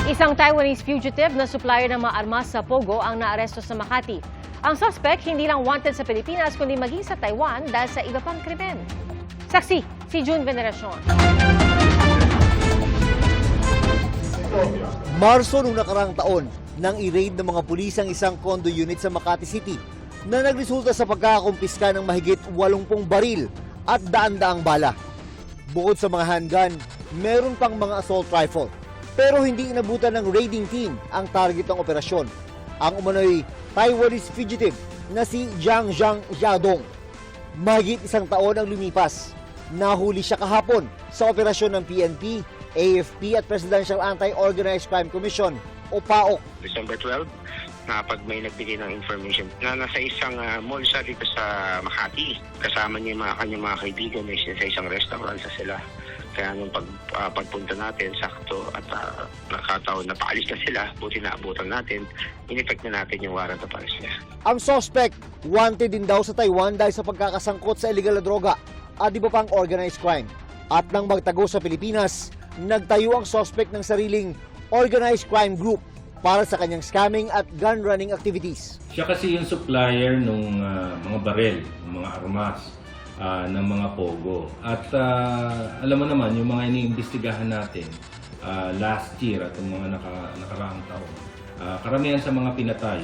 Isang Taiwanese fugitive na supplier ng mga armas sa Pogo ang naaresto sa Makati. Ang suspect hindi lang wanted sa Pilipinas kundi maging sa Taiwan dahil sa iba pang krimen. Saksi, si June Veneracion. Marso noong nakarang taon, nang i-raid ng mga pulis ang isang condo unit sa Makati City na nagresulta sa pagkakakumpiska ng mahigit 80 baril at daan-daang bala. Bukod sa mga handgun, meron pang mga assault rifle. Pero hindi inabutan ng raiding team ang target ng operasyon. Ang umano'y Taiwanese fugitive na si Jiang Yadong. Mahigit isang taon ang lumipas. Nahuli siya kahapon sa operasyon ng PNP, AFP at Presidential Anti-Organized Crime Commission o PAOK. December 12, na pag may nagbigay ng information na nasa isang mall siya dito sa Makati. Kasama niya yung kanyang mga kaibigan sa isang restaurant sa sila. Kaya nung pagpunta natin, sakto at nakataon na paalis na sila, buti na abutan natin, in-effect na natin yung warrant of arrest niya. Ang suspect, wanted din daw sa Taiwan dahil sa pagkakasangkot sa illegal na droga at iba pang organized crime. At nang magtago sa Pilipinas, nagtayo ang suspect ng sariling organized crime group para sa kanyang scamming at gun running activities. Siya kasi yung supplier ng mga barel, ng mga armas, ng mga pogo. At alam mo naman, yung mga iniimbestigahan natin last year at yung mga nakaraang taon, karamihan sa mga pinatay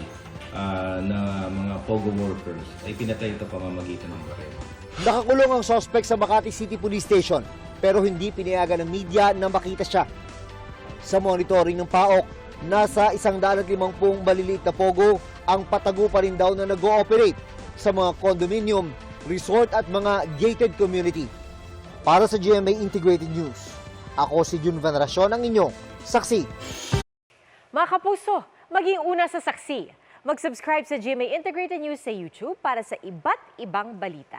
na mga pogo workers ay pinatay ito pamamagitan ng barel. Nakakulong ang suspect sa Makati City Police Station pero hindi pinayagan ng media na makita siya. Sa monitoring ng PAOK, nasa 150 maliliit na pogo ang patago pa rin daw na nag-ooperate sa mga condominium, resort at mga gated community. Para sa GMA Integrated News, ako si June Veneracion, ang inyong saksi. Mga kapuso, maging una sa saksi. Mag-subscribe sa GMA Integrated News sa YouTube para sa iba't ibang balita.